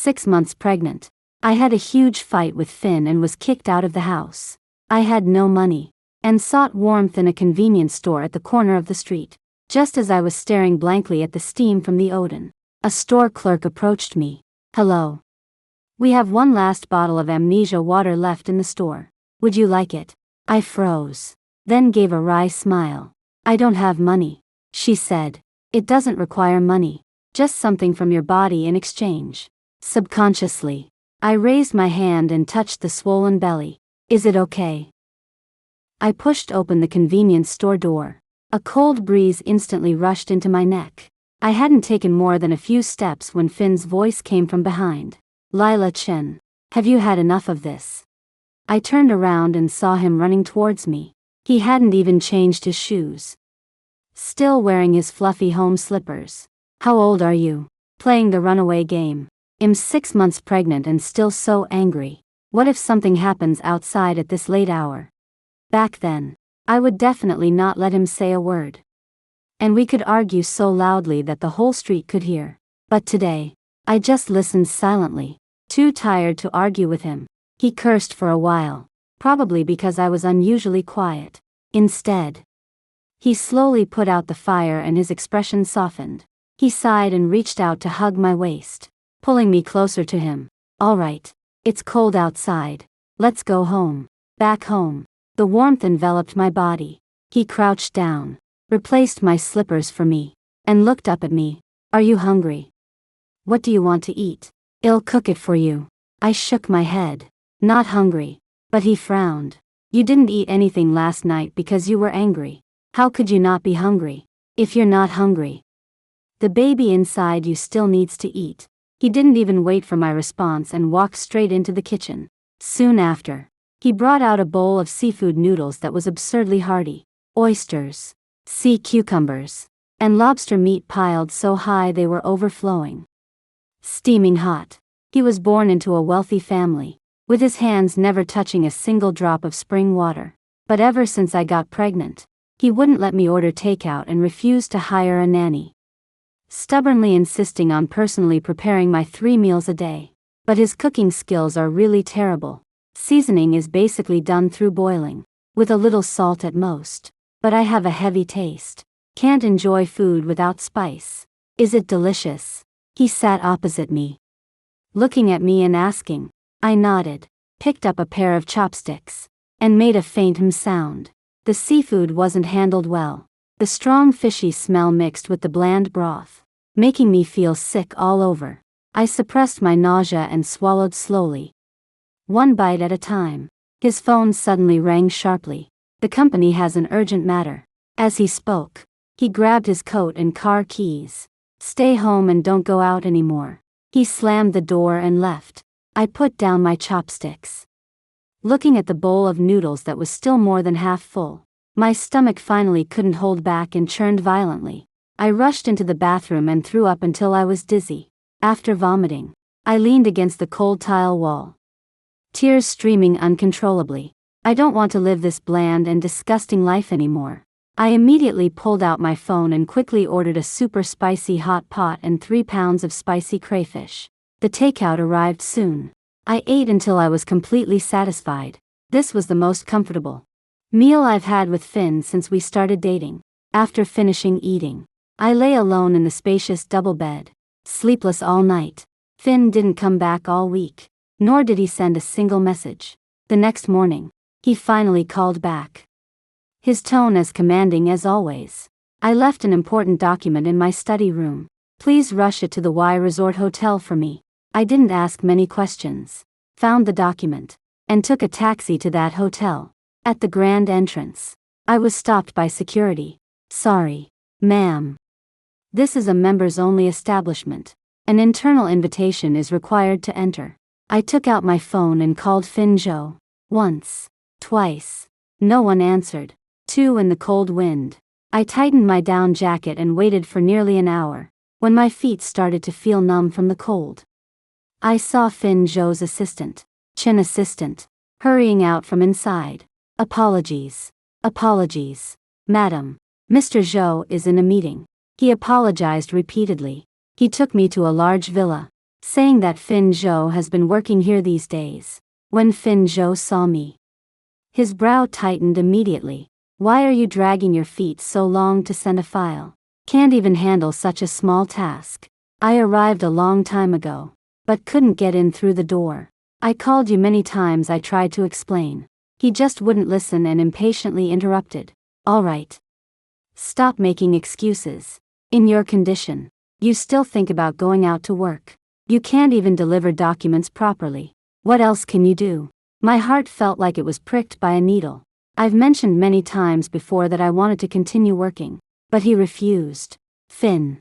6 months pregnant. I had a huge fight with Finn and was kicked out of the house. I had no money, and sought warmth in a convenience store at the corner of the street. Just as I was staring blankly at the steam from the Odin, a store clerk approached me. "Hello. We have one last bottle of amnesia water left in the store. Would you like it?" I froze, then gave a wry smile. "I don't have money," she said. "It doesn't require money, just something from your body in exchange." Subconsciously, I raised my hand and touched the swollen belly. "Is it okay?" I pushed open the convenience store door. A cold breeze instantly rushed into my neck. I hadn't taken more than a few steps when Finn's voice came from behind. "Lila Chen, have you had enough of this?" I turned around and saw him running towards me. He hadn't even changed his shoes, still wearing his fluffy home slippers. "How old are you?" "Playing the runaway game. I'm 6 months pregnant and still so angry. What if something happens outside at this late hour?" Back then, I would definitely not let him say a word. And we could argue so loudly that the whole street could hear. But today, I just listened silently, too tired to argue with him. He cursed for a while, probably because I was unusually quiet. Instead, he slowly put out the fire and his expression softened. He sighed and reached out to hug my waist, pulling me closer to him. "All right, it's cold outside. Let's go home." Back home, the warmth enveloped my body. He crouched down, replaced my slippers for me, and looked up at me. "Are you hungry? What do you want to eat? I'll cook it for you." I shook my head. "Not hungry." But he frowned. "You didn't eat anything last night because you were angry. How could you not be hungry? If you're not hungry, the baby inside you still needs to eat." He didn't even wait for my response and walked straight into the kitchen. Soon after, he brought out a bowl of seafood noodles that was absurdly hearty. Oysters, sea cucumbers, and lobster meat piled so high they were overflowing. Steaming hot. He was born into a wealthy family, with his hands never touching a single drop of spring water. But ever since I got pregnant, he wouldn't let me order takeout and refused to hire a nanny, stubbornly insisting on personally preparing my 3 meals a day. But his cooking skills are really terrible. Seasoning is basically done through boiling, with a little salt at most. But I have a heavy taste. Can't enjoy food without spice. "Is it delicious?" He sat opposite me, looking at me and asking. I nodded, picked up a pair of chopsticks, and made a faint sound. The seafood wasn't handled well. The strong fishy smell mixed with the bland broth, making me feel sick all over. I suppressed my nausea and swallowed slowly, one bite at a time. His phone suddenly rang sharply. "The company has an urgent matter." As he spoke, he grabbed his coat and car keys. "Stay home and don't go out anymore." He slammed the door and left. I put down my chopsticks, looking at the bowl of noodles that was still more than half full. My stomach finally couldn't hold back and churned violently. I rushed into the bathroom and threw up until I was dizzy. After vomiting, I leaned against the cold tile wall, tears streaming uncontrollably. I don't want to live this bland and disgusting life anymore. I immediately pulled out my phone and quickly ordered a super spicy hot pot and 3 pounds of spicy crayfish. The takeout arrived soon. I ate until I was completely satisfied. This was the most comfortable meal I've had with Finn since we started dating. After finishing eating, I lay alone in the spacious double bed, sleepless all night. Finn didn't come back all week, nor did he send a single message. The next morning, he finally called back, his tone as commanding as always. I left an important document in my study room. "Please rush it to the Y Resort Hotel for me." I didn't ask many questions, found the document, and took a taxi to that hotel. At the grand entrance, I was stopped by security. "Sorry, ma'am. This is a members-only establishment. An internal invitation is required to enter." I took out my phone and called Finn Zhou. Once, twice. No one answered. 2 in the cold wind. I tightened my down jacket and waited for nearly an hour. When my feet started to feel numb from the cold, I saw Finn Zhou's assistant, hurrying out from inside. Apologies, madam. Mr. Zhou is in a meeting." He apologized repeatedly. He took me to a large villa, saying that Fin Zhou has been working here these days. When Fin Zhou saw me, his brow tightened immediately. Why are you dragging your feet so long to send a file? Can't even handle such a small task. I arrived a long time ago, but couldn't get in through the door. I called you many times. I tried to explain. He just wouldn't listen and impatiently interrupted. All right. Stop making excuses. In your condition, you still think about going out to work. You can't even deliver documents properly. What else can you do? My heart felt like it was pricked by a needle. I've mentioned many times before that I wanted to continue working, but he refused. Fin,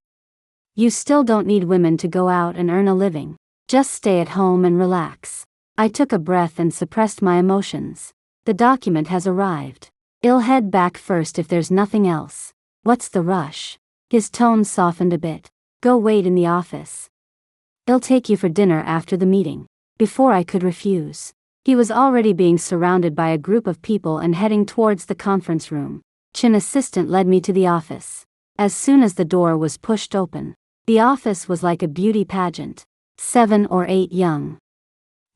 you still don't need women to go out and earn a living. Just stay at home and relax. I took a breath and suppressed my emotions. The document has arrived. I'll head back first if there's nothing else. What's the rush? His tone softened a bit. Go wait in the office. I'll take you for dinner after the meeting. Before I could refuse, he was already being surrounded by a group of people and heading towards the conference room. Chin assistant led me to the office. As soon as the door was pushed open, the office was like a beauty pageant. 7 or 8 young,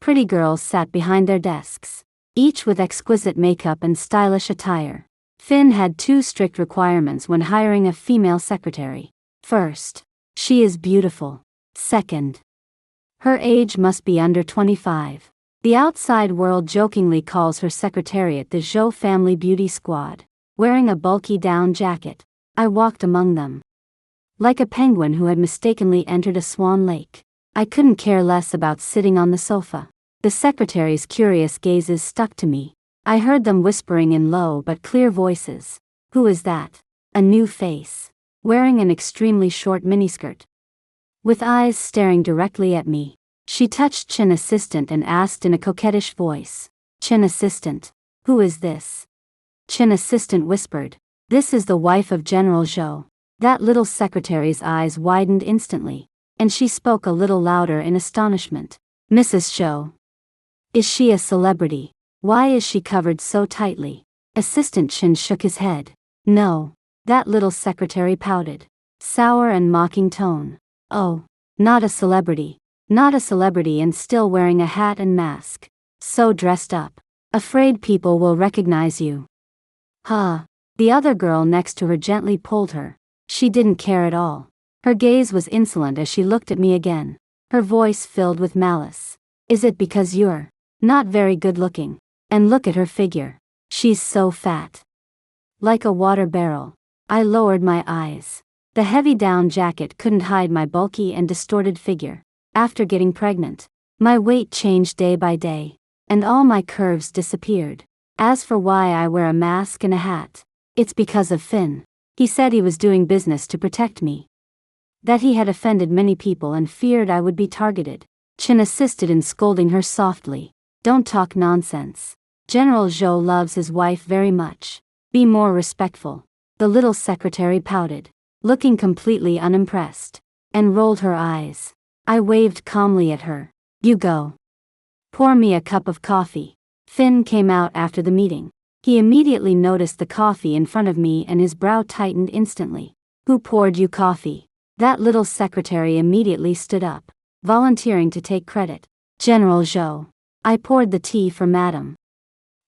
pretty girls sat behind their desks, each with exquisite makeup and stylish attire. Fin had 2 strict requirements when hiring a female secretary. First, she is beautiful. Second, her age must be under 25. The outside world jokingly calls her secretariat the Zhou Family Beauty Squad. Wearing a bulky down jacket, I walked among them like a penguin who had mistakenly entered a swan lake. I couldn't care less about sitting on the sofa. The secretary's curious gazes stuck to me. I heard them whispering in low but clear voices. Who is that? A new face, wearing an extremely short miniskirt, with eyes staring directly at me. She touched Chin assistant and asked in a coquettish voice. Chin assistant, who is this? Chin assistant whispered. This is the wife of General Zhou. That little secretary's eyes widened instantly, and she spoke a little louder in astonishment. Mrs. Zhou. Is she a celebrity? Why is she covered so tightly? Assistant Chin shook his head. No. That little secretary pouted. Sour and mocking tone. Oh, not a celebrity. Not a celebrity, and still wearing a hat and mask. So dressed up. Afraid people will recognize you. Huh. The other girl next to her gently pulled her. She didn't care at all. Her gaze was insolent as she looked at me again. Her voice filled with malice. Is it because you're not very good looking? And look at her figure. She's so fat. Like a water barrel. I lowered my eyes. The heavy down jacket couldn't hide my bulky and distorted figure. After getting pregnant, my weight changed day by day, and all my curves disappeared. As for why I wear a mask and a hat, it's because of Fin. He said he was doing business to protect me. That he had offended many people and feared I would be targeted. Chin assisted in scolding her softly. Don't talk nonsense. General Zhou loves his wife very much. Be more respectful. The little secretary pouted, looking completely unimpressed, and rolled her eyes. I waved calmly at her. You go. Pour me a cup of coffee. Fin came out after the meeting. He immediately noticed the coffee in front of me and his brow tightened instantly. Who poured you coffee? That little secretary immediately stood up, volunteering to take credit. General Zhou. I poured the tea for Madam.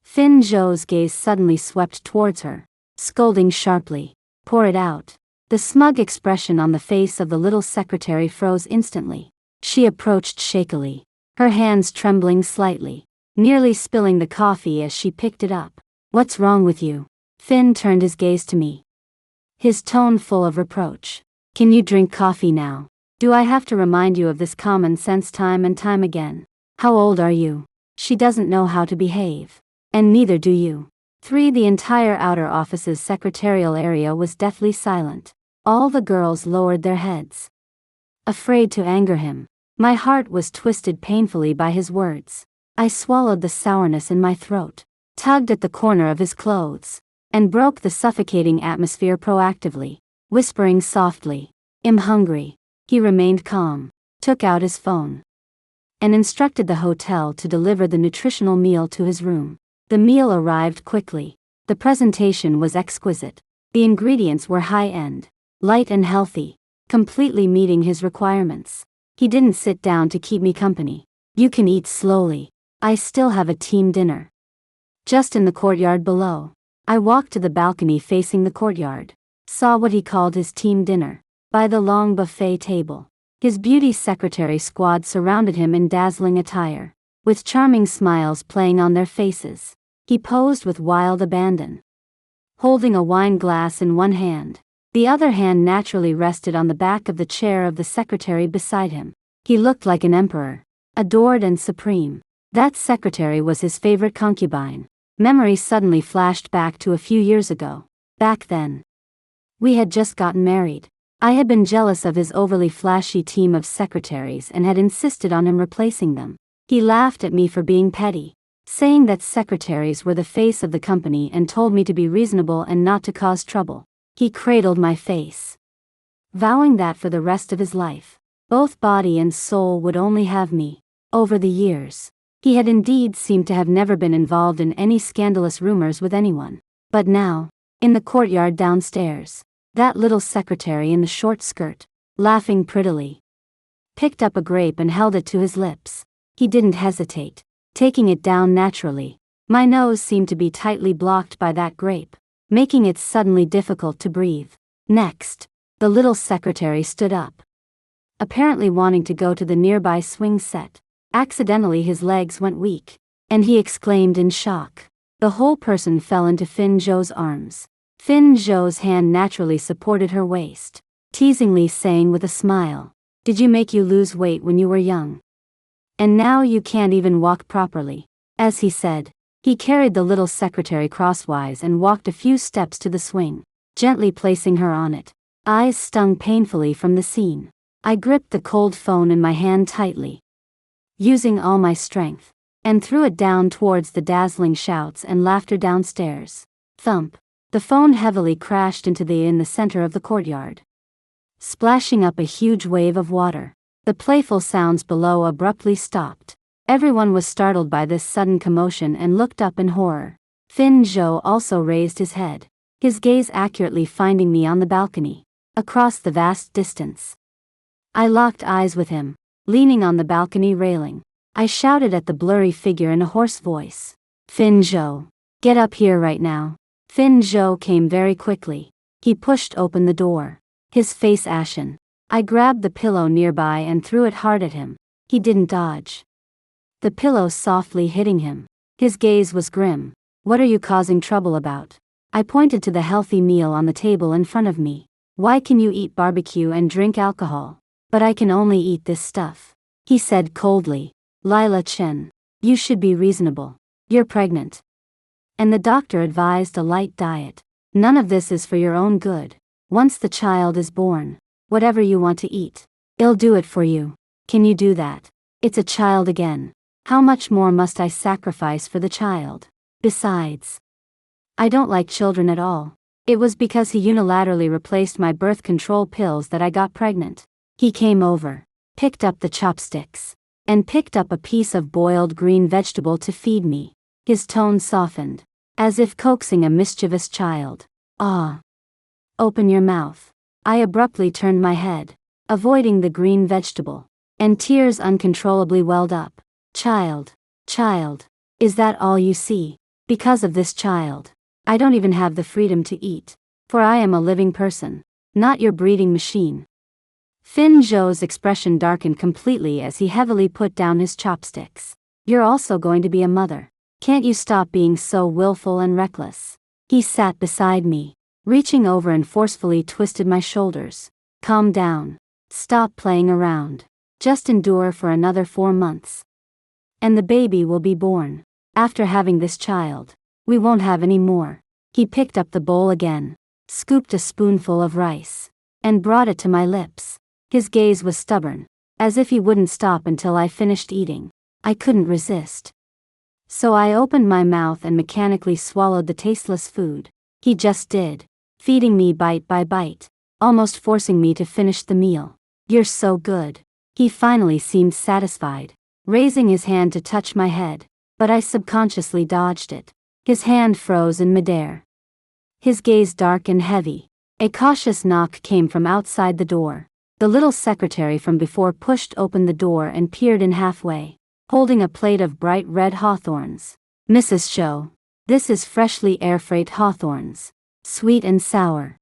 Fin Zhou's gaze suddenly swept towards her, scolding sharply. Pour it out. The smug expression on the face of the little secretary froze instantly. She approached shakily, her hands trembling slightly, nearly spilling the coffee as she picked it up. What's wrong with you? Fin turned his gaze to me, his tone full of reproach. Can you drink coffee now? Do I have to remind you of this common sense time and time again? How old are you? She doesn't know how to behave. And neither do you. 3. The entire outer office's secretarial area was deathly silent. All the girls lowered their heads, afraid to anger him. My heart was twisted painfully by his words. I swallowed the sourness in my throat, tugged at the corner of his clothes, and broke the suffocating atmosphere proactively, whispering softly, I'm hungry. He remained calm, took out his phone, and instructed the hotel to deliver the nutritional meal to his room. The meal arrived quickly. The presentation was exquisite. The ingredients were high-end, light and healthy, completely meeting his requirements. He didn't sit down to keep me company. You can eat slowly. I still have a team dinner. Just in the courtyard below. I walked to the balcony facing the courtyard. Saw what he called his team dinner. By the long buffet table. His beauty secretary squad surrounded him in dazzling attire, with charming smiles playing on their faces. He posed with wild abandon, holding a wine glass in one hand. The other hand naturally rested on the back of the chair of the secretary beside him. He looked like an emperor, adored and supreme. That secretary was his favorite concubine. Memory suddenly flashed back to a few years ago. Back then, we had just gotten married. I had been jealous of his overly flashy team of secretaries and had insisted on him replacing them. He laughed at me for being petty, saying that secretaries were the face of the company and told me to be reasonable and not to cause trouble. He cradled my face, vowing that for the rest of his life, both body and soul would only have me. Over the years, he had indeed seemed to have never been involved in any scandalous rumors with anyone. But now, in the courtyard downstairs, that little secretary in the short skirt, laughing prettily, picked up a grape and held it to his lips. He didn't hesitate, taking it down naturally. My nose seemed to be tightly blocked by that grape, making it suddenly difficult to breathe. Next, the little secretary stood up, apparently wanting to go to the nearby swing set. Accidentally his legs went weak, and he exclaimed in shock. The whole person fell into Fin Zhou's arms. Fin Zhou's hand naturally supported her waist, teasingly saying with a smile, "Did you make you lose weight when you were young? And now you can't even walk properly." As he said, he carried the little secretary crosswise and walked a few steps to the swing, gently placing her on it. Eyes stung painfully from the scene. I gripped the cold phone in my hand tightly, using all my strength, and threw it down towards the dazzling shouts and laughter downstairs. Thump. The phone heavily crashed into the center of the courtyard, splashing up a huge wave of water. The playful sounds below abruptly stopped. Everyone was startled by this sudden commotion and looked up in horror. Fin Zhou also raised his head, his gaze accurately finding me on the balcony, across the vast distance. I locked eyes with him, leaning on the balcony railing. I shouted at the blurry figure in a hoarse voice, "Fin Zhou, get up here right now." Fin Zhou came very quickly. He pushed open the door, his face ashen. I grabbed the pillow nearby and threw it hard at him. He didn't dodge, the pillow softly hitting him. His gaze was grim. "What are you causing trouble about?" I pointed to the healthy meal on the table in front of me. "Why can you eat barbecue and drink alcohol, but I can only eat this stuff?" He said coldly. "Lila Chen, you should be reasonable. You're pregnant, and the doctor advised a light diet. None of this is for your own good. Once the child is born, whatever you want to eat, I'll do it for you. Can you do that? It's a child again. How much more must I sacrifice for the child? Besides, I don't like children at all. It was because he unilaterally replaced my birth control pills that I got pregnant." He came over, picked up the chopsticks, and picked up a piece of boiled green vegetable to feed me. His tone softened, as if coaxing a mischievous child. "Ah. Open your mouth." I abruptly turned my head, avoiding the green vegetable, and tears uncontrollably welled up. Child, is that all you see? Because of this child, I don't even have the freedom to eat, for I am a living person, not your breeding machine." Fin Zhou's expression darkened completely as he heavily put down his chopsticks. "You're also going to be a mother. Can't you stop being so willful and reckless?" He sat beside me, reaching over and forcefully twisted my shoulders. "Calm down. Stop playing around. Just endure for another 4 months. And the baby will be born. After having this child, we won't have any more." He picked up the bowl again, scooped a spoonful of rice, and brought it to my lips. His gaze was stubborn, as if he wouldn't stop until I finished eating. I couldn't resist, so I opened my mouth and mechanically swallowed the tasteless food. He just did, feeding me bite by bite, almost forcing me to finish the meal. "You're so good." He finally seemed satisfied, raising his hand to touch my head, but I subconsciously dodged it. His hand froze in midair, his gaze dark and heavy. A cautious knock came from outside the door. The little secretary from before pushed open the door and peered in halfway, holding a plate of bright red hawthorns. Mrs. Show. This is freshly air-freight hawthorns. Sweet and sour.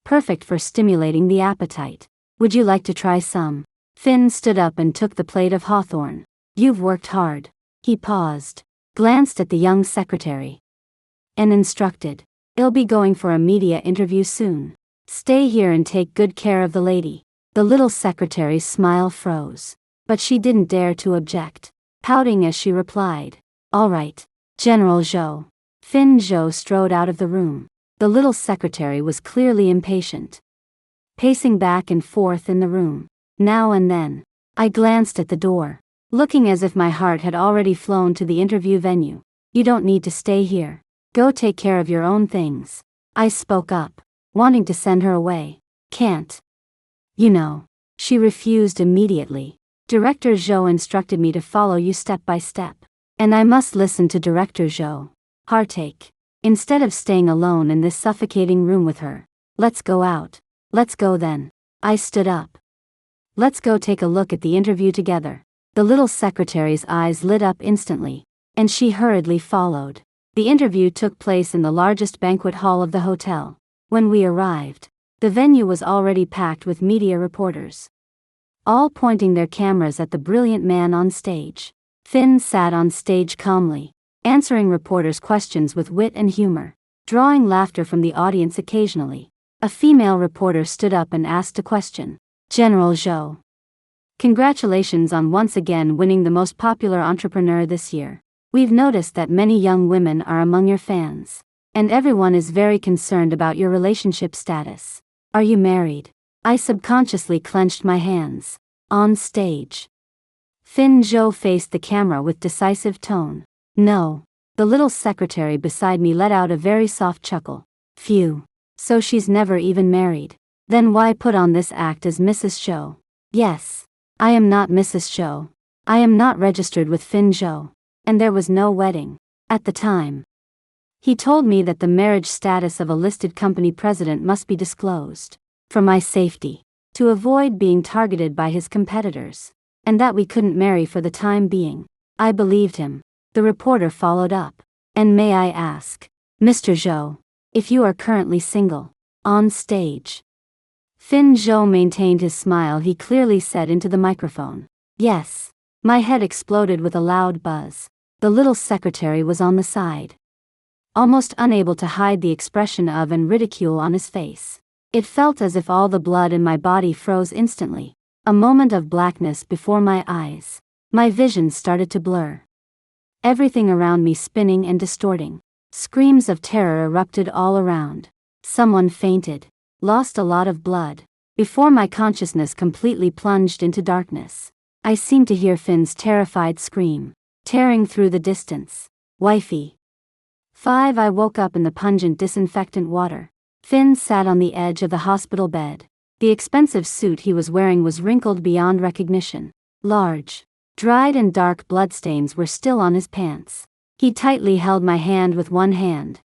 Perfect for stimulating the appetite. Would you like to try some? Finn stood up and took the plate of hawthorn. You've worked hard. He paused, glanced at the young secretary, and instructed. I'll be going for a media interview soon. Stay here and take good care of the lady. The little secretary's smile froze, but she didn't dare to object, pouting as she replied, All right, General Zhou. Finn Zhou strode out of the room. The little secretary was clearly impatient, pacing back and forth in the room. Now and then, I glanced at the door, looking as if my heart had already flown to the interview venue. You don't need to stay here. Go take care of your own things. I spoke up, wanting to send her away. Can't. You know. She refused immediately. Director Zhou instructed me to follow you step by step. And I must listen to Director Zhou. Heartache. Instead of staying alone in this suffocating room with her. Let's go out. Let's go then. I stood up. Let's go take a look at the interview together. The little secretary's eyes lit up instantly, and she hurriedly followed. The interview took place in the largest banquet hall of the hotel. When we arrived, the venue was already packed with media reporters, all pointing their cameras at the brilliant man on stage. Finn sat on stage calmly, answering reporters' questions with wit and humor, drawing laughter from the audience occasionally. A female reporter stood up and asked a question. General Zhou. Congratulations on once again winning the most popular entrepreneur this year. We've noticed that many young women are among your fans, and everyone is very concerned about your relationship status. Are you married? I subconsciously clenched my hands. On stage, Finn Zhou faced the camera with decisive tone. No. The little secretary beside me let out a very soft chuckle. Phew. So she's never even married. Then why put on this act as Mrs. Zhou? Yes. I am not Mrs. Zhou. I am not registered with Finn Zhou. And there was no wedding. At the time, he told me that the marriage status of a listed company president must be disclosed, for my safety, to avoid being targeted by his competitors, and that we couldn't marry for the time being. I believed him. The reporter followed up. And may I ask, Mr. Zhou, if you are currently single? On stage, Finn Zhou maintained his smile. He clearly said into the microphone. Yes. My head exploded with a loud buzz. The little secretary was on the side, almost unable to hide the expression of and ridicule on his face. It felt as if all the blood in my body froze instantly. A moment of blackness before my eyes. My vision started to blur. Everything around me spinning and distorting. Screams of terror erupted all around. Someone fainted, lost a lot of blood, before my consciousness completely plunged into darkness. I seemed to hear Finn's terrified scream, tearing through the distance. Wifey. 5. I woke up in the pungent disinfectant water. Finn sat on the edge of the hospital bed. The expensive suit he was wearing was wrinkled beyond recognition. Large, dried and dark bloodstains were still on his pants. He tightly held my hand with one hand,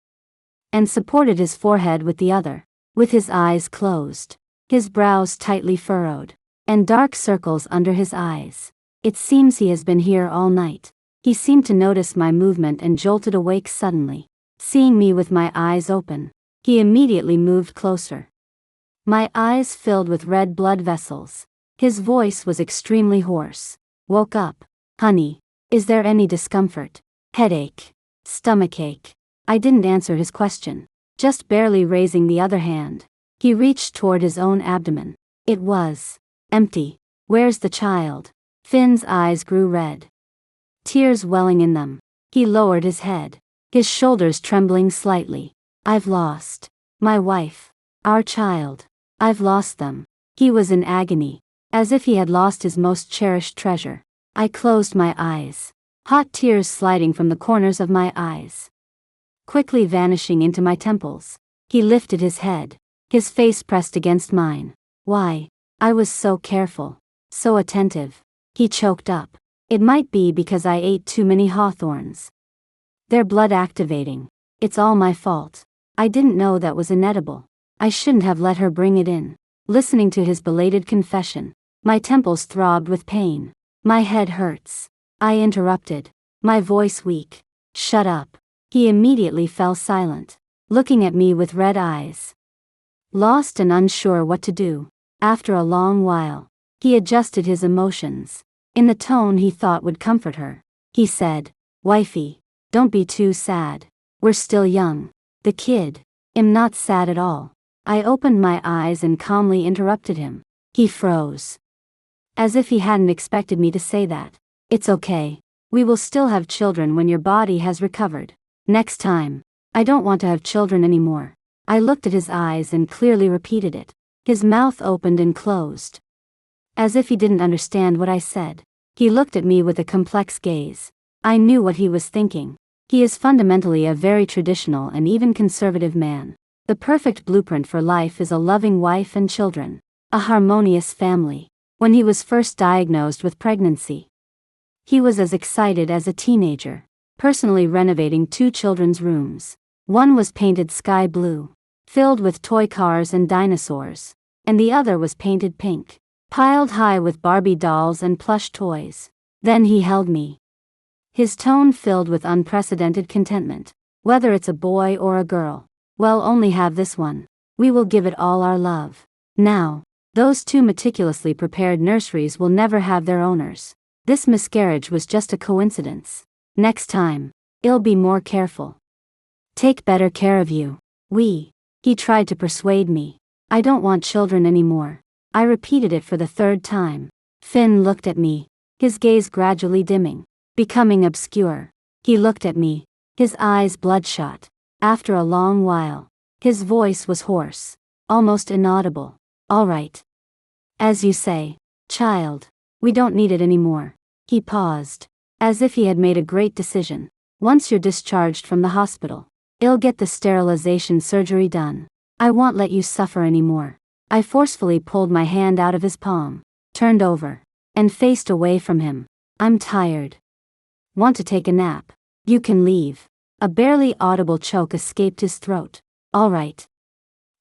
and supported his forehead with the other. With his eyes closed, his brows tightly furrowed, and dark circles under his eyes. It seems he has been here all night. He seemed to notice my movement and jolted awake suddenly. Seeing me with my eyes open, he immediately moved closer. My eyes filled with red blood vessels. His voice was extremely hoarse. Woke up. Honey, is there any discomfort? Headache? Stomachache? I didn't answer his question, just barely raising the other hand. He reached toward his own abdomen. It was empty. Where's the child? Finn's eyes grew red, tears welling in them. He lowered his head, his shoulders trembling slightly. I've lost my wife, our child. I've lost them. He was in agony, as if he had lost his most cherished treasure. I closed my eyes, hot tears sliding from the corners of my eyes, quickly vanishing into my temples. He lifted his head, his face pressed against mine. Why? I was so careful, so attentive. He choked up. It might be because I ate too many hawthorns. They're blood activating. It's all my fault. I didn't know that was inedible. I shouldn't have let her bring it in. listening to his belated confession. My temples throbbed with pain. My head hurts. I interrupted, my voice weak. Shut up. He immediately fell silent, looking at me with red eyes. Lost and unsure what to do. After a long while, he adjusted his emotions. In the tone he thought would comfort her, he said, "Wifey, don't be too sad. We're still young." The kid. "I'm not sad at all." I opened my eyes and calmly interrupted him. He froze, as if he hadn't expected me to say that. "It's okay. We will still have children when your body has recovered. Next time. I don't want to have children anymore." I looked at his eyes and clearly repeated it. His mouth opened and closed, as if he didn't understand what I said. He looked at me with a complex gaze. I knew what he was thinking. He is fundamentally a very traditional and even conservative man. The perfect blueprint for life is a loving wife and children, a harmonious family. When he was first diagnosed with pregnancy, he was as excited as a teenager, personally renovating 2 children's rooms. One was painted sky blue, filled with toy cars and dinosaurs, and the other was painted pink, piled high with Barbie dolls and plush toys. Then he held me, his tone filled with unprecedented contentment. "Whether it's a boy or a girl, we'll only have this one. We will give it all our love. Now, those 2 meticulously prepared nurseries will never have their owners. This miscarriage was just a coincidence. Next time, I'll be more careful. Take better care of you." He tried to persuade me. "I don't want children anymore." I repeated it for the 3rd time. Finn looked at me, his gaze gradually dimming, becoming obscure. He looked at me, his eyes bloodshot. After a long while, his voice was hoarse, almost inaudible. "All right. As you say, child. We don't need it anymore." He paused, as if he had made a great decision. "Once you're discharged from the hospital, I'll get the sterilization surgery done. I won't let you suffer anymore." I forcefully pulled my hand out of his palm, turned over, and faced away from him. "I'm tired. Want to take a nap? You can leave." A barely audible choke escaped his throat. "All right.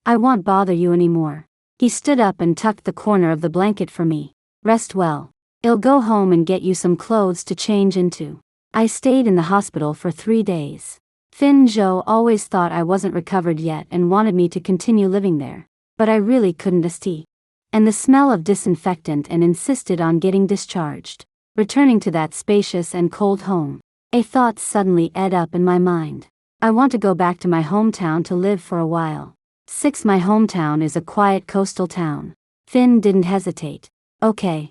I won't bother you anymore." He stood up and tucked the corner of the blanket for me. "Rest well. I'll go home and get you some clothes to change into." I stayed in the hospital for 3 days. Finn Joe always thought I wasn't recovered yet and wanted me to continue living there, but I really couldn't stand and the smell of disinfectant and insisted on getting discharged. Returning to that spacious and cold home, a thought suddenly ed up in my mind. I want to go back to my hometown to live for a while. 6. My hometown is a quiet coastal town. Finn didn't hesitate. "Okay.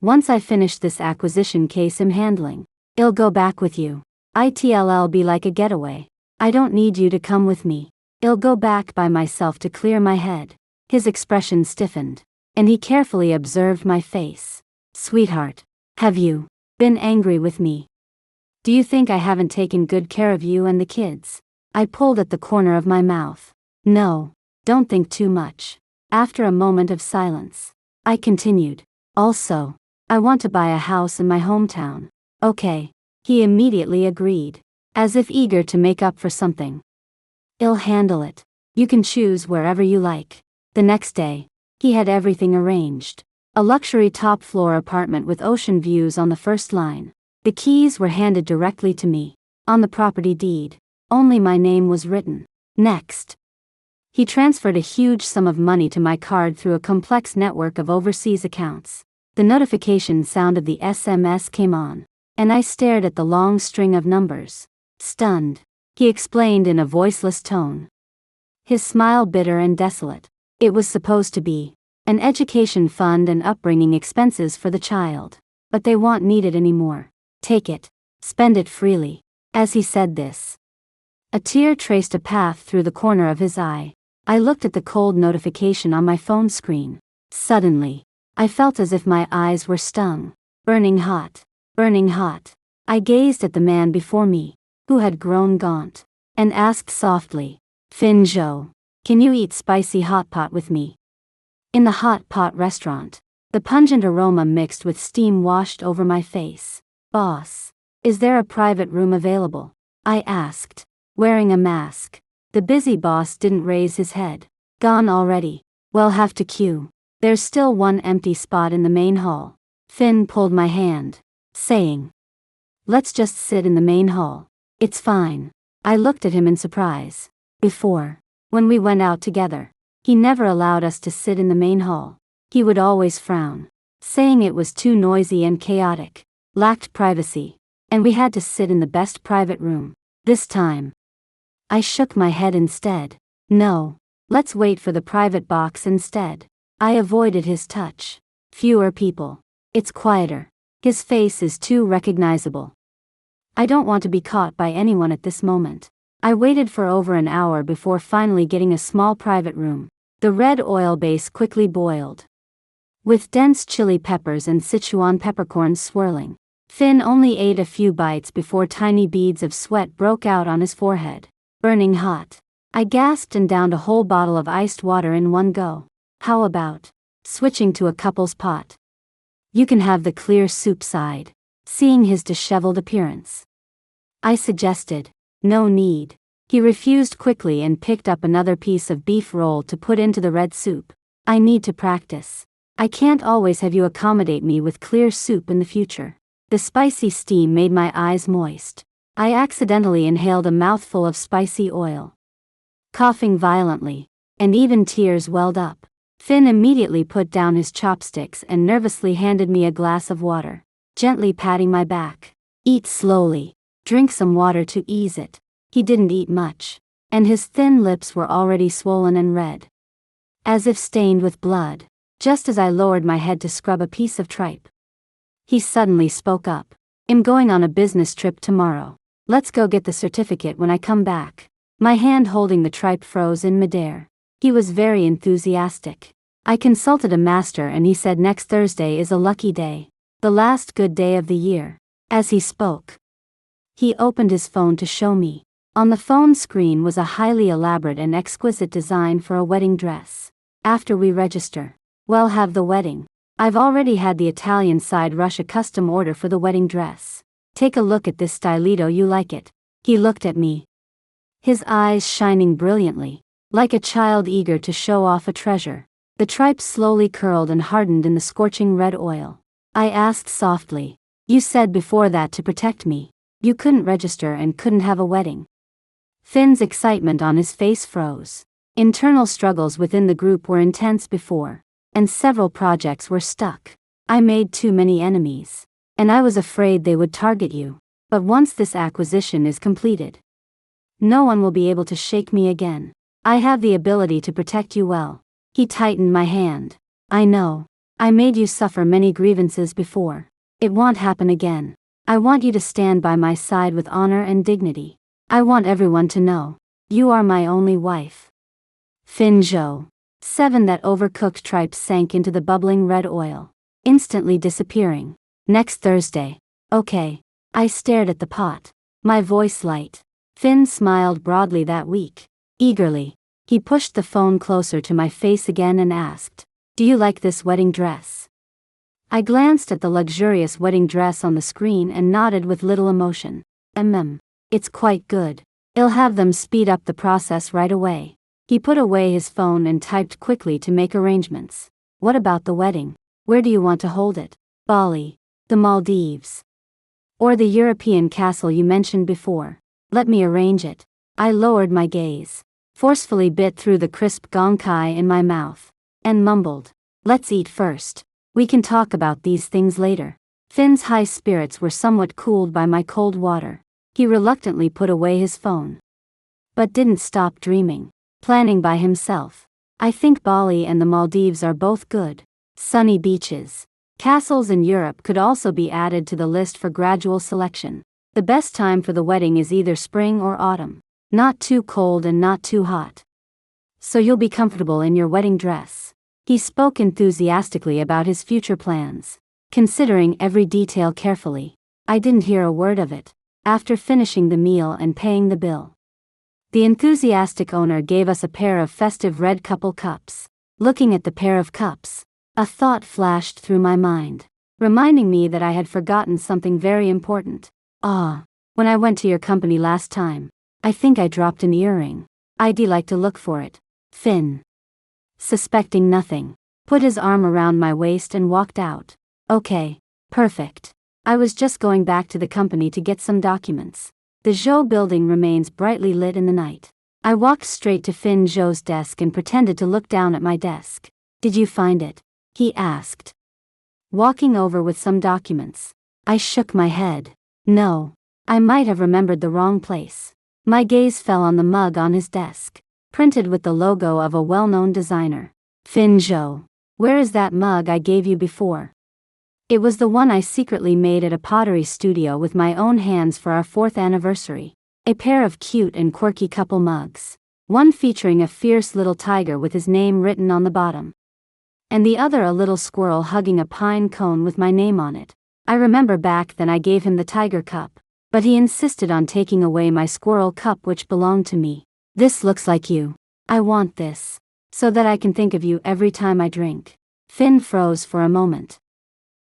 Once I finish this acquisition case I'm handling, I'll go back with you. It'll be like a getaway. I don't need you to come with me. I'll go back by myself to clear my head." His expression stiffened, and he carefully observed my face. "Sweetheart, have you been angry with me? Do you think I haven't taken good care of you and the kids?" I pulled at the corner of my mouth. "No, don't think too much." After a moment of silence, I continued, "Also, I want to buy a house in my hometown." "Okay." He immediately agreed, as if eager to make up for something. "I'll handle it. You can choose wherever you like." The next day, he had everything arranged. A luxury top-floor apartment with ocean views on the first line. The keys were handed directly to me. On the property deed, only my name was written. Next, he transferred a huge sum of money to my card through a complex network of overseas accounts. The notification sound of the SMS came on, and I stared at the long string of numbers. Stunned, he explained in a voiceless tone, his smile bitter and desolate. It was supposed to be an education fund and upbringing expenses for the child, but they won't need it anymore. Take it. Spend it freely. As he said this, a tear traced a path through the corner of his eye. I looked at the cold notification on my phone screen. Suddenly, I felt as if my eyes were stung. Burning hot. Burning hot. I gazed at the man before me, who had grown gaunt, and asked softly, "Finn Joe, can you eat spicy hot pot with me?" In the hot pot restaurant, the pungent aroma mixed with steam washed over my face. "Boss, is there a private room available?" I asked, wearing a mask. The busy boss didn't raise his head. "Gone already. We'll have to queue. There's still one empty spot in the main hall. Finn pulled my hand, saying, let's just sit in the main hall. It's fine. I looked at him in surprise. Before, when we went out together, he never allowed us to sit in the main hall. He would always frown, saying it was too noisy and chaotic, lacked privacy, and we had to sit in the best private room. This time, I shook my head instead. No, let's wait for the private box instead. I avoided his touch. Fewer people. It's quieter. His face is too recognizable. I don't want to be caught by anyone at this moment. I waited for over an hour before finally getting a small private room. The red oil base quickly boiled, with dense chili peppers and Sichuan peppercorns swirling. Finn only ate a few bites before tiny beads of sweat broke out on his forehead. Burning hot. I gasped and downed a whole bottle of iced water in one go. How about switching to a couple's pot? You can have the clear soup side. Seeing his disheveled appearance, I suggested. No need. He refused quickly and picked up another piece of beef roll to put into the red soup. I need to practice. I can't always have you accommodate me with clear soup in the future. The spicy steam made my eyes moist. I accidentally inhaled a mouthful of spicy oil, coughing violently, and even tears welled up. Finn immediately put down his chopsticks and nervously handed me a glass of water, gently patting my back. Eat slowly. Drink some water to ease it. He didn't eat much, and his thin lips were already swollen and red, as if stained with blood. Just as I lowered my head to scrub a piece of tripe, he suddenly spoke up. I'm going on a business trip tomorrow. Let's go get the certificate when I come back. My hand holding the tripe froze in midair. He was very enthusiastic. I consulted a master and he said next Thursday is a lucky day, the last good day of the year. As he spoke, he opened his phone to show me. On the phone screen was a highly elaborate and exquisite design for a wedding dress. After we register, we'll have the wedding. I've already had the Italian side rush a custom order for the wedding dress. Take a look at this stylito, you like it? He looked at me, his eyes shining brilliantly, like a child eager to show off a treasure. The tripe slowly curled and hardened in the scorching red oil. I asked softly, you said before that to protect me, you couldn't register and couldn't have a wedding. Finn's excitement on his face froze. Internal struggles within the group were intense before, and several projects were stuck. I made too many enemies, and I was afraid they would target you. But once this acquisition is completed, no one will be able to shake me again. I have the ability to protect you well. He tightened my hand. I know. I made you suffer many grievances before. It won't happen again. I want you to stand by my side with honor and dignity. I want everyone to know, you are my only wife. Finn Zhou. 7. That overcooked tripe sank into the bubbling red oil, instantly disappearing. Next Thursday. Okay. I stared at the pot, my voice light. Finn smiled broadly that week. Eagerly, he pushed the phone closer to my face again and asked, do you like this wedding dress? I glanced at the luxurious wedding dress on the screen and nodded with little emotion. It's quite good. I'll have them speed up the process right away. He put away his phone and typed quickly to make arrangements. What about the wedding? Where do you want to hold it? Bali, the Maldives, or the European castle you mentioned before? Let me arrange it. I lowered my gaze, forcefully bit through the crisp gonkai in my mouth, and mumbled, let's eat first. We can talk about these things later. Finn's high spirits were somewhat cooled by my cold water. He reluctantly put away his phone, but didn't stop dreaming, planning by himself. I think Bali and the Maldives are both good. Sunny beaches. Castles in Europe could also be added to the list for gradual selection. The best time for the wedding is either spring or autumn. Not too cold and not too hot, so you'll be comfortable in your wedding dress. He spoke enthusiastically about his future plans, considering every detail carefully. I didn't hear a word of it. After finishing the meal and paying the bill, the enthusiastic owner gave us a pair of festive red couple cups. Looking at the pair of cups, a thought flashed through my mind, reminding me that I had forgotten something very important. When I went to your company last time, I think I dropped an earring. I'd like to look for it. Finn. suspecting nothing, put his arm around my waist and walked out. Okay. Perfect. I was just going back to the company to get some documents. The Zhou building remains brightly lit in the night. I walked straight to Fin Zhou's desk and pretended to look down at my desk. Did you find it? He asked, walking over with some documents. I shook my head. No. I might have remembered the wrong place. My gaze fell on the mug on his desk, printed with the logo of a well-known designer. Fin Zhou. Where is that mug I gave you before? It was the one I secretly made at a pottery studio with my own hands for our 4th anniversary. A pair of cute and quirky couple mugs. One featuring a fierce little tiger with his name written on the bottom. And the other a little squirrel hugging a pine cone with my name on it. I remember back then I gave him the tiger cup, but he insisted on taking away my squirrel cup which belonged to me. This looks like you. I want this, so that I can think of you every time I drink. Fin froze for a moment,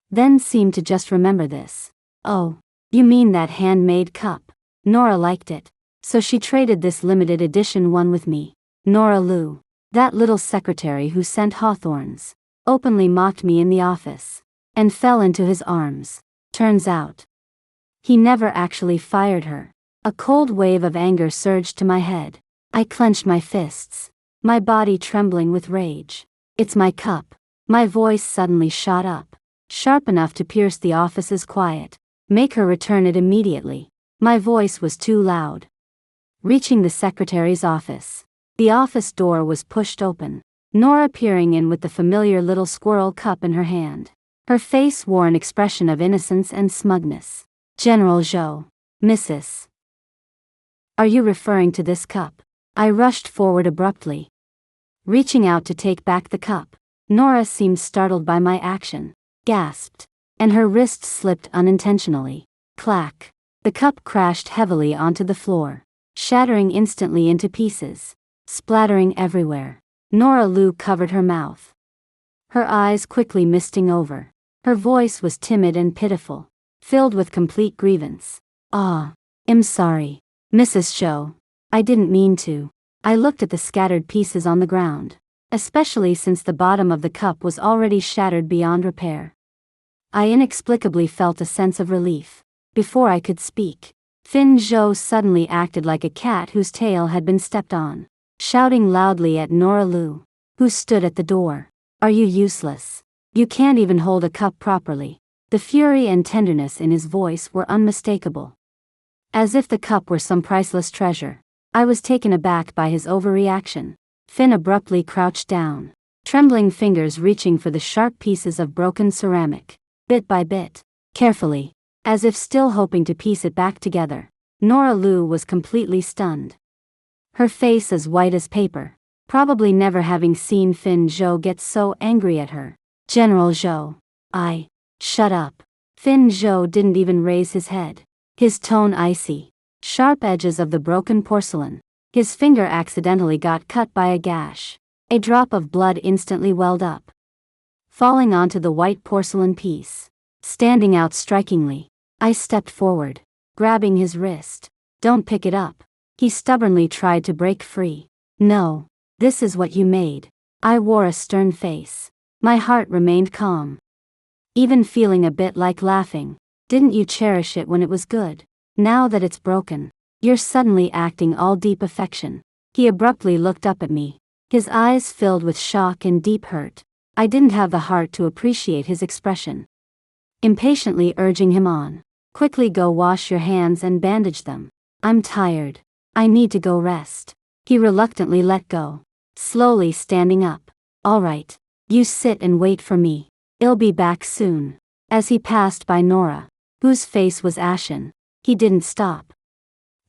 then seemed to just remember this. Oh, you mean that handmade cup? Nora liked it, so she traded this limited edition one with me. Nora Lu, that little secretary who sent hawthorns, openly mocked me in the office, and fell into his arms. Turns out, he never actually fired her. A cold wave of anger surged to my head. I clenched my fists, my body trembling with rage. It's my cup. My voice suddenly shot up, sharp enough to pierce the office's quiet. Make her return it immediately. My voice was too loud. Reaching the secretary's office, the office door was pushed open, Nora peering in with the familiar little squirrel cup in her hand. Her face wore an expression of innocence and smugness. General Zhou. Mrs. Are you referring to this cup? I rushed forward abruptly, reaching out to take back the cup. Nora seemed startled by my action, gasped, and her wrist slipped unintentionally. Clack. The cup crashed heavily onto the floor, shattering instantly into pieces, splattering everywhere. Nora Lu covered her mouth, her eyes quickly misting over. Her voice was timid and pitiful, filled with complete grievance. I'm sorry, Mrs. Zhou. I didn't mean to. I looked at the scattered pieces on the ground, especially since the bottom of the cup was already shattered beyond repair. I inexplicably felt a sense of relief. Before I could speak, Fin Zhou suddenly acted like a cat whose tail had been stepped on, shouting loudly at Nora Lu, who stood at the door. Are you useless? You can't even hold a cup properly. The fury and tenderness in his voice were unmistakable, as if the cup were some priceless treasure. I was taken aback by his overreaction. Fin abruptly crouched down, trembling fingers reaching for the sharp pieces of broken ceramic, bit by bit, carefully, as if still hoping to piece it back together. Nora Lu was completely stunned, her face as white as paper, probably never having seen Fin Zhou get so angry at her. General Zhou. Shut up. Fin Zhou didn't even raise his head, his tone icy. Sharp edges of the broken porcelain. His finger accidentally got cut by a gash. A drop of blood instantly welled up, falling onto the white porcelain piece, standing out strikingly. I stepped forward, grabbing his wrist. Don't pick it up. He stubbornly tried to break free. No, this is what you made. I wore a stern face. My heart remained calm, even feeling a bit like laughing. Didn't you cherish it when it was good? Now that it's broken, you're suddenly acting all deep affection. He abruptly looked up at me, his eyes filled with shock and deep hurt. I didn't have the heart to appreciate his expression, impatiently urging him on. Quickly go wash your hands and bandage them. I'm tired. I need to go rest. He reluctantly let go, slowly standing up. All right, you sit and wait for me. I'll be back soon. As he passed by Nora, whose face was ashen, he didn't stop,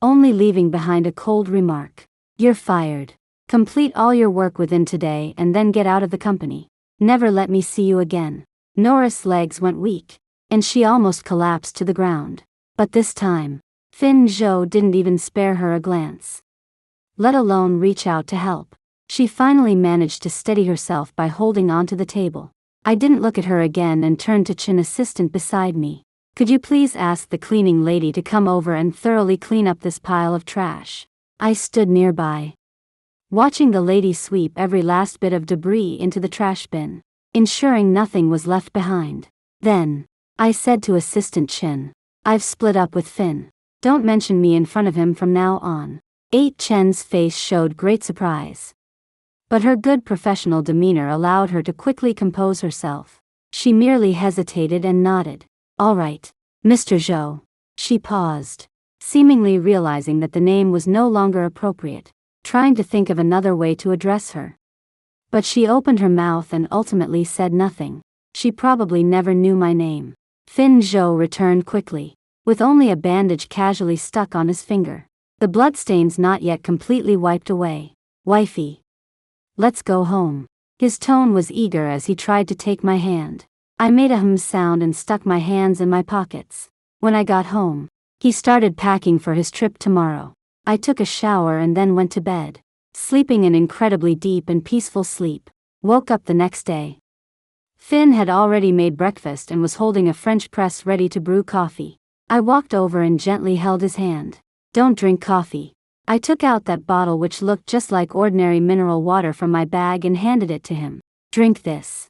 only leaving behind a cold remark. You're fired. Complete all your work within today and then get out of the company. Never let me see you again. Nora's legs went weak, and she almost collapsed to the ground. But this time, Fin Zhou didn't even spare her a glance, let alone reach out to help. She finally managed to steady herself by holding onto the table. I didn't look at her again and turned to an assistant beside me. Could you please ask the cleaning lady to come over and thoroughly clean up this pile of trash? I stood nearby, watching the lady sweep every last bit of debris into the trash bin, ensuring nothing was left behind. Then, I said to Assistant Chen, "I've split up with Finn. Don't mention me in front of him from now on." Chen's face showed great surprise. But her good professional demeanor allowed her to quickly compose herself. She merely hesitated and nodded. "All right, Mr. Zhou." She paused, seemingly realizing that the name was no longer appropriate, trying to think of another way to address her. But she opened her mouth and ultimately said nothing. She probably never knew my name. Finn Zhou returned quickly, with only a bandage casually stuck on his finger, the bloodstains not yet completely wiped away. "Wifey, let's go home." His tone was eager as he tried to take my hand. I made a sound and stuck my hands in my pockets. When I got home, he started packing for his trip tomorrow. I took a shower and then went to bed, sleeping an incredibly deep and peaceful sleep. Woke up the next day. Finn had already made breakfast and was holding a French press ready to brew coffee. I walked over and gently held his hand. "Don't drink coffee." I took out that bottle which looked just like ordinary mineral water from my bag and handed it to him. "Drink this.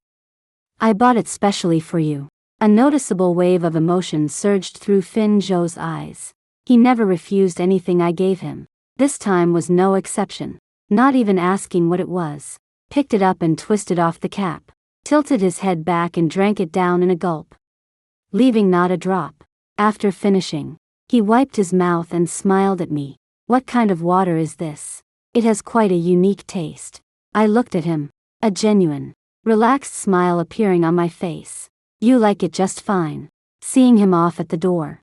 I bought it specially for you." A noticeable wave of emotion surged through Finn Zhou's eyes. He never refused anything I gave him. This time was no exception. Not even asking what it was. Picked it up and twisted off the cap. Tilted his head back and drank it down in a gulp, leaving not a drop. After finishing, he wiped his mouth and smiled at me. "What kind of water is this? It has quite a unique taste." I looked at him, a genuine, relaxed smile appearing on my face. "You like it just fine." Seeing him off at the door,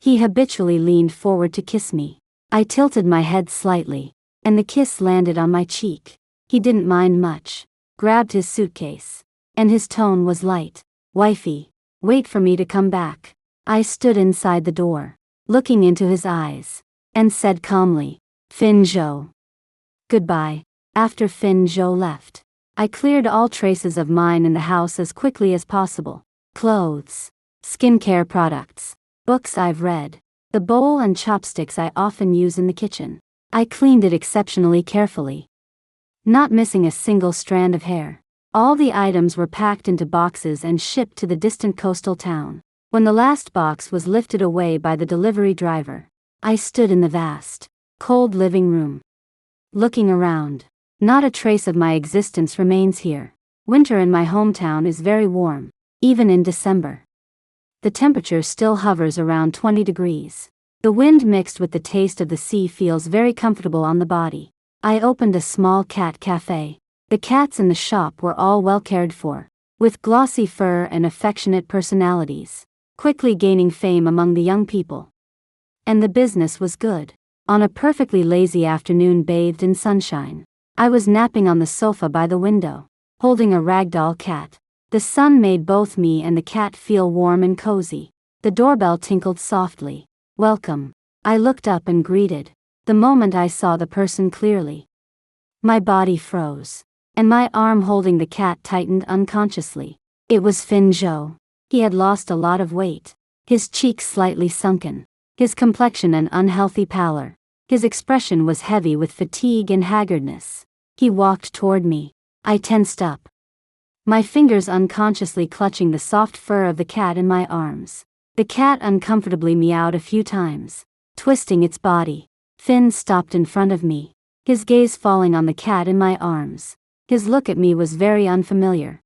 he habitually leaned forward to kiss me. I tilted my head slightly, and the kiss landed on my cheek. He didn't mind much, grabbed his suitcase, and his tone was light. "Wifey, wait for me to come back." I stood inside the door, looking into his eyes, and said calmly, "Finn Zhou. Goodbye." After Finn Zhou left, I cleared all traces of mine in the house as quickly as possible. Clothes, skincare products, books I've read, the bowl and chopsticks I often use in the kitchen. I cleaned it exceptionally carefully, not missing a single strand of hair. All the items were packed into boxes and shipped to the distant coastal town. When the last box was lifted away by the delivery driver, I stood in the vast, cold living room, looking around. Not a trace of my existence remains here. Winter in my hometown is very warm, even in December. The temperature still hovers around 20 degrees. The wind mixed with the taste of the sea feels very comfortable on the body. I opened a small cat cafe. The cats in the shop were all well cared for, with glossy fur and affectionate personalities, quickly gaining fame among the young people. And the business was good. On a perfectly lazy afternoon bathed in sunshine, I was napping on the sofa by the window, holding a ragdoll cat. The sun made both me and the cat feel warm and cozy. The doorbell tinkled softly. "Welcome." I looked up and greeted. The moment I saw the person clearly, my body froze, and my arm holding the cat tightened unconsciously. It was Finn Zhou. He had lost a lot of weight, his cheeks slightly sunken, his complexion an unhealthy pallor. His expression was heavy with fatigue and haggardness. He walked toward me. I tensed up, my fingers unconsciously clutching the soft fur of the cat in my arms. The cat uncomfortably meowed a few times, twisting its body. Finn stopped in front of me, his gaze falling on the cat in my arms. His look at me was very unfamiliar,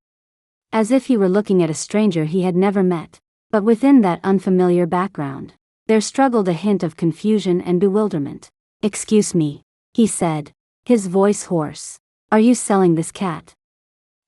as if he were looking at a stranger he had never met. But within that unfamiliar background, there struggled a hint of confusion and bewilderment. "Excuse me," he said, his voice hoarse. "Are you selling this cat?"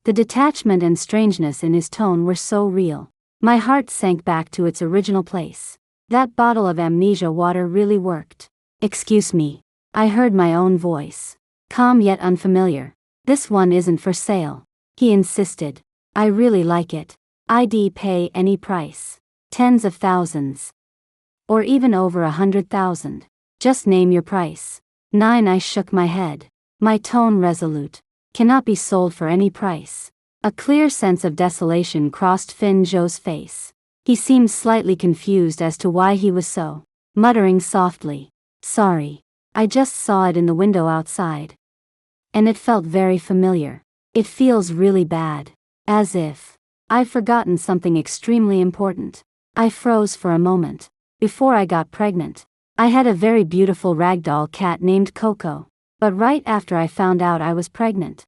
The detachment and strangeness in his tone were so real. My heart sank back to its original place. That bottle of amnesia water really worked. "Excuse me." I heard my own voice, calm yet unfamiliar. "This one isn't for sale," he insisted. "I really like it. I'd pay any price. Tens of thousands. Or even over 100,000. Just name your price." I shook my head, my tone resolute. "Cannot be sold for any price." A clear sense of desolation crossed Finn Zhou's face. He seemed slightly confused as to why he was so, muttering softly, "Sorry. I just saw it in the window outside." and it felt very familiar. It feels really bad. As if I've forgotten something extremely important. I froze for a moment. Before I got pregnant, I had a very beautiful ragdoll cat named Coco. But right after I found out I was pregnant,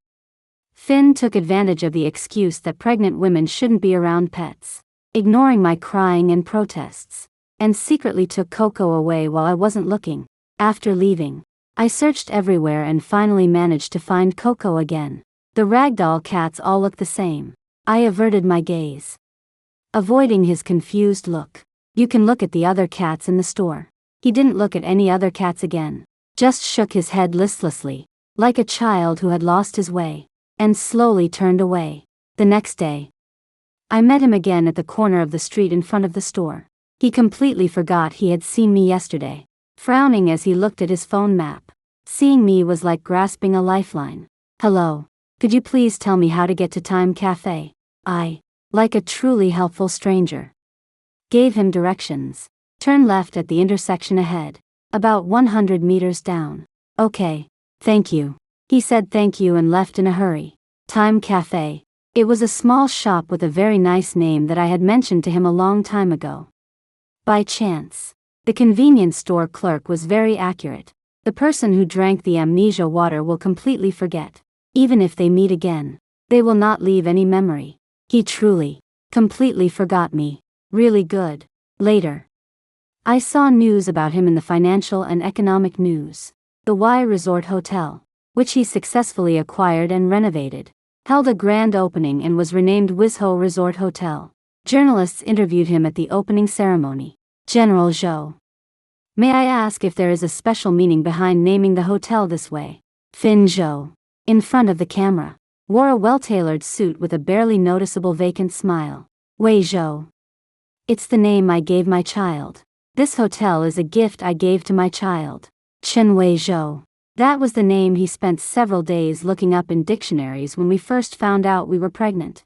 Finn took advantage of the excuse that pregnant women shouldn't be around pets, ignoring my crying and protests, and secretly took Coco away while I wasn't looking. After leaving, I searched everywhere and finally managed to find Coco again. The ragdoll cats all look the same. I averted my gaze, avoiding his confused look. You can look at the other cats in the store. He didn't look at any other cats again, just shook his head listlessly, like a child who had lost his way, and slowly turned away. The next day, I met him again at the corner of the street in front of the store. He completely forgot he had seen me yesterday, frowning as he looked at his phone map. Seeing me was like grasping a lifeline. Hello, could you please tell me how to get to Time Cafe? I, like a truly helpful stranger, gave him directions. Turn left at the intersection ahead, about 100 meters down. Okay, thank you. He said thank you and left in a hurry. Time Cafe. It was a small shop with a very nice name that I had mentioned to him a long time ago. By chance, the convenience store clerk was very accurate. The person who drank the amnesia water will completely forget. Even if they meet again, they will not leave any memory. He truly, completely forgot me. Really good. Later, I saw news about him in the financial and economic news. The Y Resort Hotel, which he successfully acquired and renovated, held a grand opening and was renamed Wizho Resort Hotel. Journalists interviewed him at the opening ceremony. General Zhou. May I ask if there is a special meaning behind naming the hotel this way? Finn Zhou, in front of the camera, wore a well-tailored suit with a barely noticeable vacant smile. Wei Zhou. It's the name I gave my child. This hotel is a gift I gave to my child. Chen Wei Zhou. That was the name he spent several days looking up in dictionaries when we first found out we were pregnant.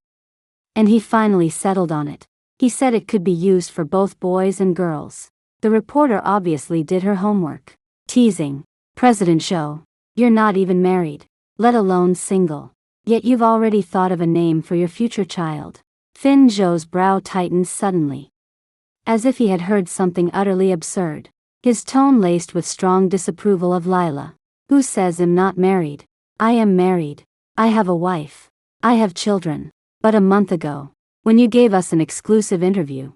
And he finally settled on it. He said it could be used for both boys and girls. The reporter obviously did her homework. Teasing. President Zhou, you're not even married, let alone single. Yet you've already thought of a name for your future child. Finn Zhou's brow tightened suddenly, as if he had heard something utterly absurd. His tone laced with strong disapproval of Lila. Who says I'm not married? I am married. I have a wife. I have children. But a month ago, when you gave us an exclusive interview,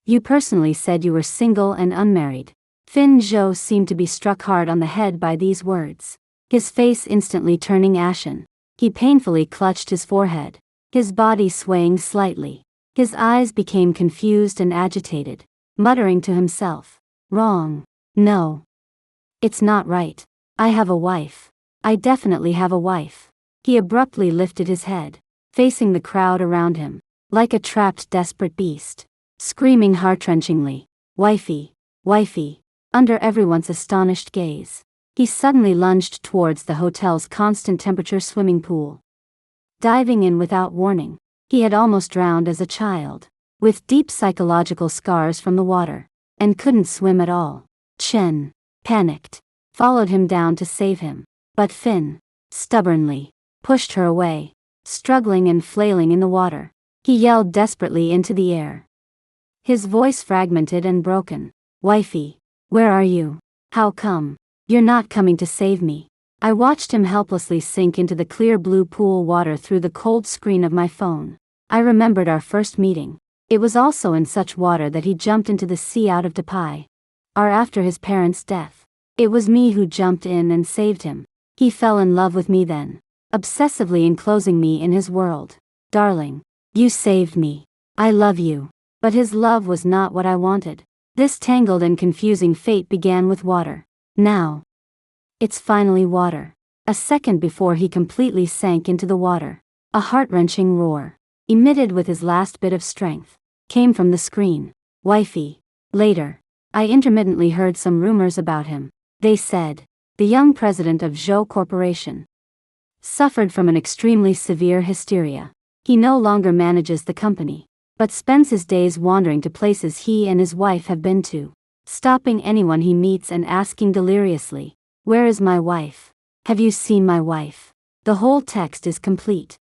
you personally said you were single and unmarried. Finn Zhou seemed to be struck hard on the head by these words, his face instantly turning ashen. He painfully clutched his forehead, his body swaying slightly. His eyes became confused and agitated, muttering to himself, "Wrong. No. It's not right. I have a wife. I definitely have a wife." He abruptly lifted his head, facing the crowd around him, like a trapped desperate beast, screaming heart-wrenchingly, "Wifey! Wifey!" Under everyone's astonished gaze, he suddenly lunged towards the hotel's constant temperature swimming pool. Diving in without warning, he had almost drowned as a child, with deep psychological scars from the water, and couldn't swim at all. Chen, panicked, followed him down to save him, but Finn, stubbornly, pushed her away, struggling and flailing in the water. He yelled desperately into the air, his voice fragmented and broken. "Wifey, where are you? How come you're not coming to save me?" I watched him helplessly sink into the clear blue pool water through the cold screen of my phone. I remembered our first meeting. It was also in such water that he jumped into the sea out of Tapai. After his parents' death. It was me who jumped in and saved him. He fell in love with me then, obsessively enclosing me in his world. "Darling, you saved me. I love you." But his love was not what I wanted. This tangled and confusing fate began with water. Now, it's finally water. A second before he completely sank into the water, a heart-wrenching roar, emitted with his last bit of strength, came from the screen. "Wifey." Later, I intermittently heard some rumors about him. They said, the young president of Zhou Corporation suffered from an extremely severe hysteria. He no longer manages the company, but spends his days wandering to places he and his wife have been to, stopping anyone he meets and asking deliriously, "Where is my wife?" Have you seen my wife? The whole text is complete.